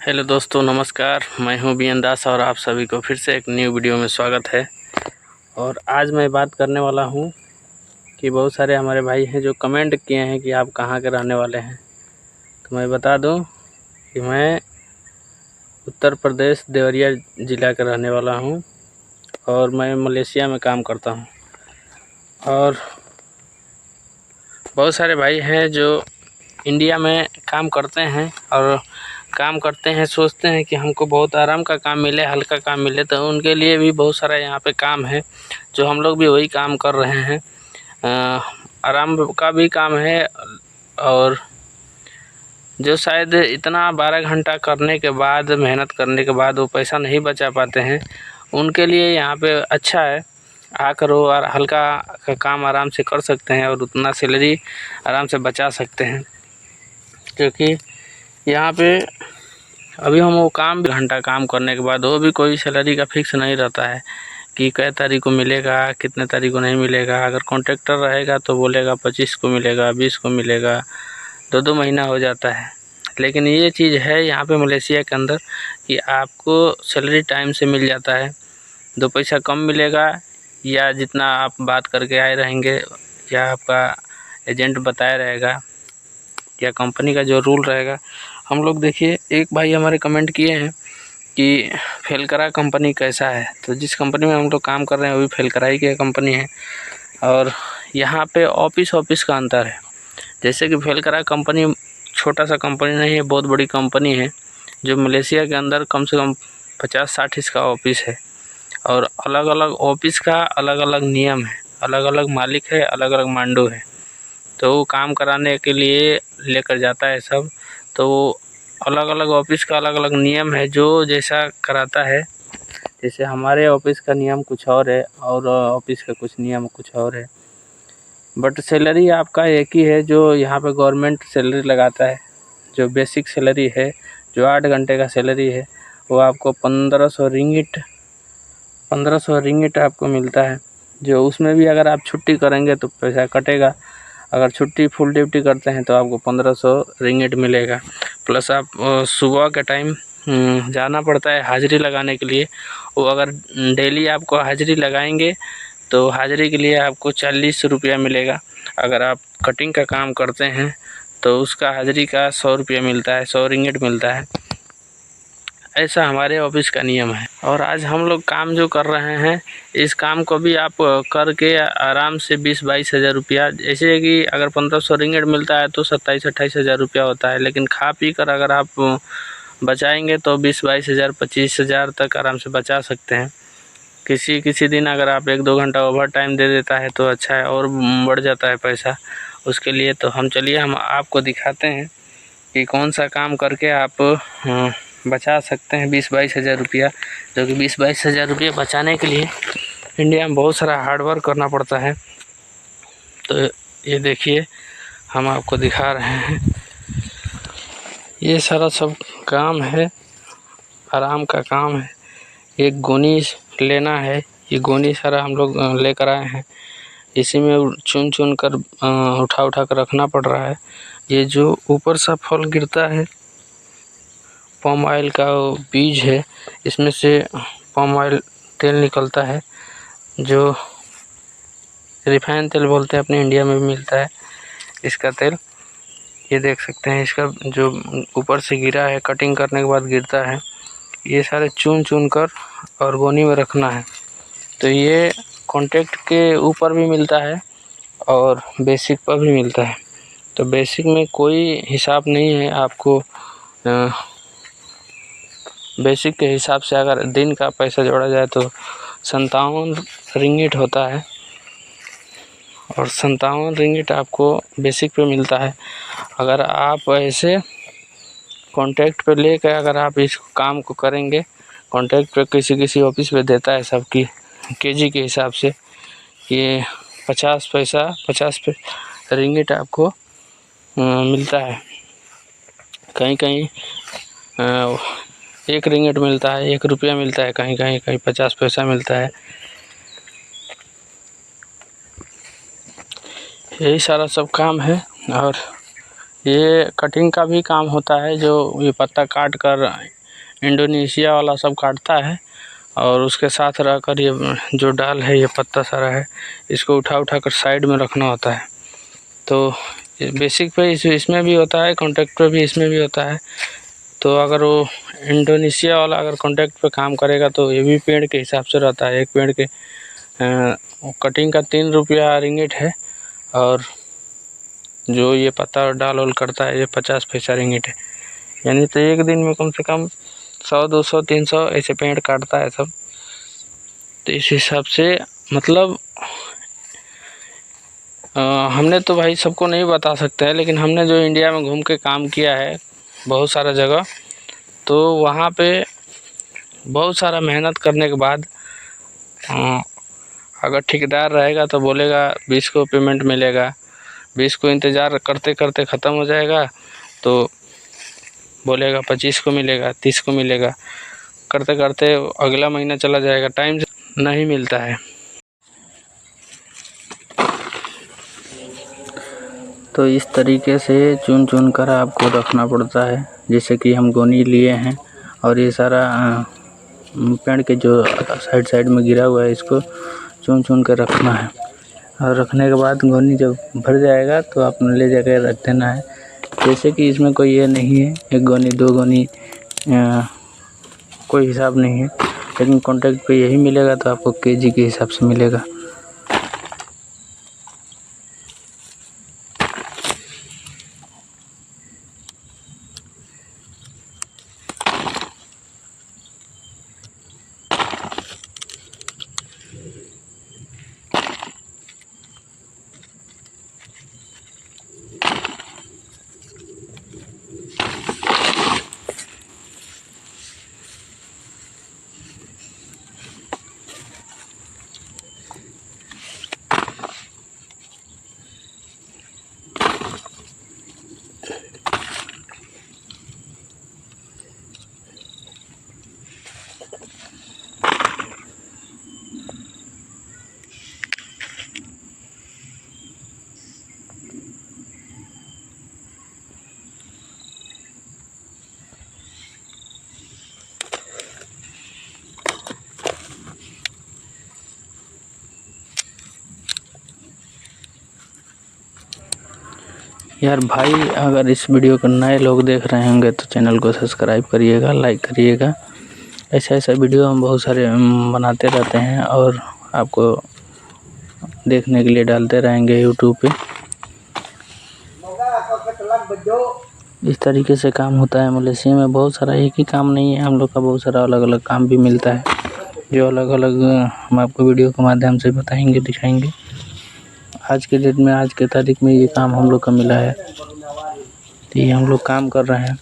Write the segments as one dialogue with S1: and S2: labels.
S1: Hello दोस्तों, नमस्कार। मैं हूं बीएन दास और आप सभी को फिर से एक न्यू वीडियो में स्वागत है। और आज मैं बात करने वाला हूं कि बहुत सारे हमारे भाई हैं जो कमेंट किए हैं कि आप कहां के रहने वाले हैं। तो मैं बता दूं कि मैं उत्तर प्रदेश देवरिया ज़िला का रहने वाला हूं और मैं मलेशिया में काम करता हूं। और बहुत सारे भाई हैं जो इंडिया में काम करते हैं और काम करते हैं, सोचते हैं कि हमको बहुत आराम का काम मिले, हल्का काम मिले। तो उनके लिए भी बहुत सारा यहाँ पे काम है जो हम लोग भी वही काम कर रहे हैं। आराम का भी काम है और जो शायद इतना 12 घंटा करने के बाद, मेहनत करने के बाद वो पैसा नहीं बचा पाते हैं, उनके लिए यहाँ पे अच्छा है। आकर वो और हल्का का काम आराम से कर सकते हैं और उतना सैलरी आराम से बचा सकते हैं। क्योंकि यहाँ पे अभी हम वो काम घंटा काम करने के बाद वो भी कोई सैलरी का फिक्स नहीं रहता है कि कै तारीख को मिलेगा, कितने तारीख को नहीं मिलेगा। अगर कॉन्ट्रैक्टर रहेगा तो बोलेगा 25 को मिलेगा, 20 को मिलेगा, 2-2 महीना हो जाता है। लेकिन ये चीज़ है यहाँ पे मलेशिया के अंदर कि आपको सैलरी टाइम से मिल जाता है। 2 पैसा कम मिलेगा या जितना आप बात करके आए रहेंगे या आपका एजेंट बताया रहेगा या कंपनी का जो रूल रहेगा। हम लोग देखिए, एक भाई हमारे कमेंट किए हैं कि फेलकरा कंपनी कैसा है। तो जिस कंपनी में हम लोग काम कर रहे हैं वो भी फेलकरा ही की कंपनी है। और यहाँ पे ऑफिस का अंतर है। जैसे कि फेलकरा कंपनी छोटा सा कंपनी नहीं है, बहुत बड़ी कंपनी है जो मलेशिया के अंदर कम से कम 50-60 इसका ऑफिस है। और अलग अलग ऑफिस का अलग अलग नियम है, अलग अलग मालिक है, अलग अलग मांडू है। तो वो काम कराने के लिए लेकर जाता है सब। तो अलग अलग ऑफिस का अलग अलग नियम है जो जैसा कराता है। जैसे हमारे ऑफिस का नियम कुछ और है और ऑफिस का कुछ नियम कुछ और है। बट सैलरी आपका एक ही है जो यहाँ पे गवर्नमेंट सैलरी लगाता है। जो बेसिक सैलरी है, जो 8 घंटे का सैलरी है, वो आपको 1500 रिंगिट आपको मिलता है। जो उसमें भी अगर आप छुट्टी करेंगे तो पैसा कटेगा। अगर छुट्टी फुल ड्यूटी करते हैं तो आपको 1500 रिंगिट मिलेगा। प्लस आप सुबह के टाइम जाना पड़ता है हाज़िरी लगाने के लिए। वो अगर डेली आपको हाज़िरी लगाएंगे तो हाज़िरी के लिए आपको 40 रुपया मिलेगा। अगर आप कटिंग का काम करते हैं तो उसका हाज़िरी का 100 रुपया मिलता है, 100 रिंगिट मिलता है। ऐसा हमारे ऑफिस का नियम है। और आज हम लोग काम जो कर रहे हैं, इस काम को भी आप करके आराम से 20-22 हज़ार रुपया, जैसे कि अगर 1500 रिंगिट मिलता है तो 27-28 हज़ार रुपया होता है। लेकिन खा पी कर अगर आप बचाएंगे तो 20-22 हज़ार, 25 हज़ार तक आराम से बचा सकते हैं। किसी दिन अगर आप 1-2 घंटा ओवर टाइम दे देता है तो अच्छा है और बढ़ जाता है पैसा उसके लिए। तो हम आपको दिखाते हैं कि कौन सा काम करके आप बचा सकते हैं 20-22 हज़ार रुपया। जो कि 20-22 हज़ार रुपया बचाने के लिए इंडिया में बहुत सारा हार्ड वर्क करना पड़ता है। तो ये देखिए, हम आपको दिखा रहे हैं, ये सारा सब काम है, आराम का काम है। एक गोनी लेना है, ये गोनी सारा हम लोग लेकर आए हैं। इसी में चुन कर उठा कर रखना पड़ रहा है। ये जो ऊपर सा फल गिरता है, पाम ऑयल का बीज है, इसमें से पाम ऑयल तेल निकलता है जो रिफाइन तेल बोलते हैं, अपने इंडिया में भी मिलता है इसका तेल। ये देख सकते हैं, इसका जो ऊपर से गिरा है, कटिंग करने के बाद गिरता है, ये सारे चुन कर और गोनी में रखना है। तो ये कॉन्ट्रैक्ट के ऊपर भी मिलता है और बेसिक पर भी मिलता है। तो बेसिक में कोई हिसाब नहीं है आपको। बेसिक के हिसाब से अगर दिन का पैसा जोड़ा जाए तो 57 रिंगिट होता है और 57 रिंगिट आपको बेसिक पे मिलता है। अगर आप ऐसे कॉन्ट्रैक्ट पे लेकर अगर आप इस काम को करेंगे, कॉन्ट्रैक्ट पे किसी ऑफिस पे देता है सबकी केजी के हिसाब से, ये 50 रिंगिट आपको मिलता है। कहीं 1 रिंगिट मिलता है, 1 रुपया मिलता है, कहीं 50 पैसा मिलता है। यही सारा सब काम है। और ये कटिंग का भी काम होता है, जो ये पत्ता काट कर इंडोनेशिया वाला सब काटता है और उसके साथ रहकर ये जो डाल है, ये पत्ता सारा है, इसको उठा कर साइड में रखना होता है। तो बेसिक पे इसमें भी होता है, कॉन्ट्रैक्ट पे भी इसमें भी होता है। तो अगर वो इंडोनेशिया वाला अगर कॉन्ट्रैक्ट पे काम करेगा तो ये भी पेड़ के हिसाब से रहता है। एक पेड़ के कटिंग का 3 रुपया रिंगिट है और जो ये पत्ता डाल वाल करता है ये 50 पैसा रिंगिट है। यानी तो एक दिन में कम से कम 100, 200, 300 ऐसे पेड़ काटता है सब। तो इस हिसाब से मतलब हमने तो भाई सबको नहीं बता सकते हैं, लेकिन हमने जो इंडिया में घूम के काम किया है बहुत सारा जगह, तो वहाँ पे बहुत सारा मेहनत करने के बाद अगर ठेकेदार रहेगा तो बोलेगा 20 को पेमेंट मिलेगा, 20 को इंतज़ार करते करते ख़त्म हो जाएगा तो बोलेगा 25 को मिलेगा, 30 को मिलेगा, करते करते अगला महीना चला जाएगा, टाइम नहीं मिलता है। तो इस तरीके से चुन कर आपको रखना पड़ता है। जैसे कि हम गोनी लिए हैं और ये सारा पेड़ के जो साइड में गिरा हुआ है इसको चुन कर रखना है और रखने के बाद गोनी जब भर जाएगा तो आपने ले जाकर रख देना है। जैसे कि इसमें कोई ये नहीं है 1 गोनी 2 गोनी कोई हिसाब नहीं है, लेकिन कॉन्ट्रैक्ट पे यही मिलेगा तो आपको केजी के हिसाब से मिलेगा। यार भाई, अगर इस वीडियो को नए लोग देख रहे होंगे तो चैनल को सब्सक्राइब करिएगा, लाइक करिएगा। ऐसा वीडियो हम बहुत सारे बनाते रहते हैं और आपको देखने के लिए डालते रहेंगे यूट्यूब पे। इस तरीके से काम होता है मलेशिया में। बहुत सारा एक ही काम नहीं है, हम लोग का बहुत सारा अलग अलग काम भी मिलता है, जो अलग अलग हम आपको वीडियो के माध्यम से बताएंगे, दिखाएंगे। आज के डेट में, आज के तारीख में ये काम हम लोग का मिला है, तो ये हम लोग काम कर रहे हैं।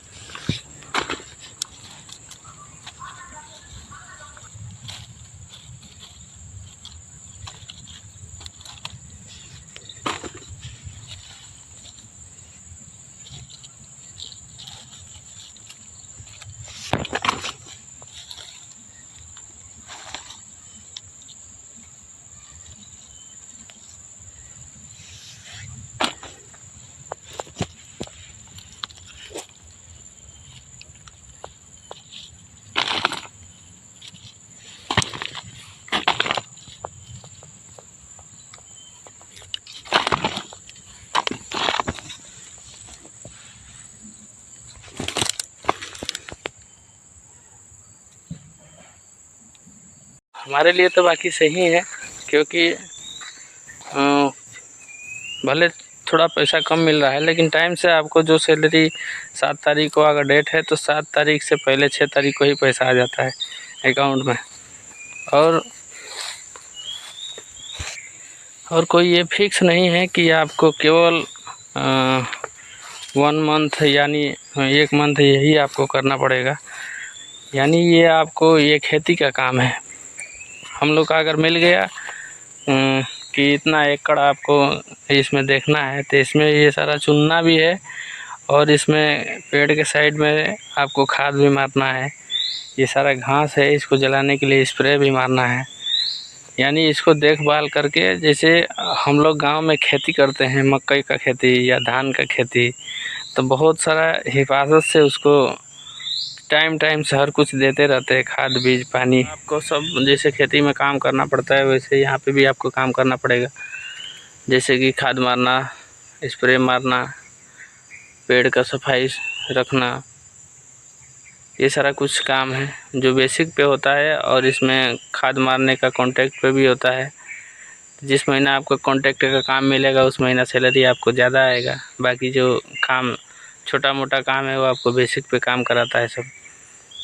S1: हमारे लिए तो बाकी सही है, क्योंकि भले थोड़ा पैसा कम मिल रहा है, लेकिन टाइम से आपको जो सैलरी 7 तारीख को अगर डेट है तो 7 तारीख से पहले 6 तारीख को ही पैसा आ जाता है अकाउंट में। और कोई ये फिक्स नहीं है कि आपको केवल 1 मंथ यानी 1 मंथ यही आपको करना पड़ेगा। यानी ये आपको, ये खेती का काम है। हम लोग का अगर मिल गया कि इतना एकड़ आपको इसमें देखना है, तो इसमें ये सारा चुनना भी है और इसमें पेड़ के साइड में आपको खाद भी मारना है। ये सारा घास है, इसको जलाने के लिए स्प्रे भी मारना है। यानी इसको देखभाल करके, जैसे हम लोग गांव में खेती करते हैं, मकई का खेती या धान का खेती, तो बहुत सारा हिफाजत से उसको टाइम टाइम से हर कुछ देते रहते हैं, खाद बीज पानी। आपको सब जैसे खेती में काम करना पड़ता है वैसे यहाँ पे भी आपको काम करना पड़ेगा, जैसे कि खाद मारना, स्प्रे मारना, पेड़ का सफाई रखना, ये सारा कुछ काम है जो बेसिक पे होता है। और इसमें खाद मारने का कॉन्ट्रैक्ट पे भी होता है। जिस महीना आपको कॉन्ट्रैक्ट का काम मिलेगा उस महीना सैलरी आपको ज़्यादा आएगा। बाकी जो काम छोटा मोटा काम है वो आपको बेसिक पे काम कराता है सब।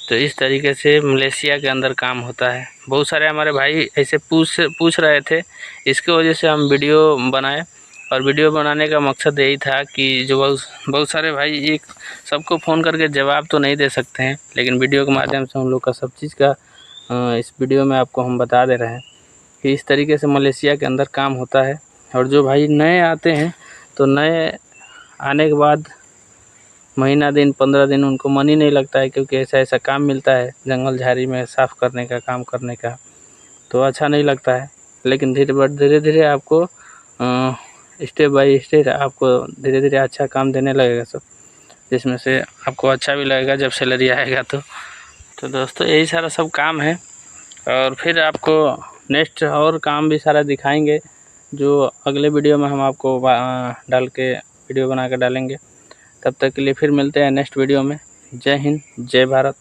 S1: तो इस तरीके से मलेशिया के अंदर काम होता है। बहुत सारे हमारे भाई ऐसे पूछ रहे थे, इसके वजह से हम वीडियो बनाए। और वीडियो बनाने का मकसद यही था कि जो बहुत सारे भाई एक सबको फ़ोन करके जवाब तो नहीं दे सकते हैं, लेकिन वीडियो के माध्यम से हम लोग का सब चीज़ का इस वीडियो में आपको हम बता दे रहे हैं कि इस तरीके से मलेशिया के अंदर काम होता है। और जो भाई नए आते हैं तो नए आने के बाद महीना दिन 15 दिन उनको मन ही नहीं लगता है, क्योंकि ऐसा काम मिलता है जंगल झाड़ी में साफ़ करने का काम करने का, तो अच्छा नहीं लगता है। लेकिन धीरे धीरे आपको स्टेप बाय स्टेप आपको धीरे धीरे अच्छा काम देने लगेगा सब, जिसमें से आपको अच्छा भी लगेगा जब सैलरी आएगा। तो दोस्तों यही सारा सब काम है। और फिर आपको नेक्स्ट और काम भी सारा दिखाएंगे, जो अगले वीडियो में हम आपको डाल के वीडियो बना कर डालेंगे। तब तक के लिए फिर मिलते हैं नेक्स्ट वीडियो में। जय हिंद, जय भारत।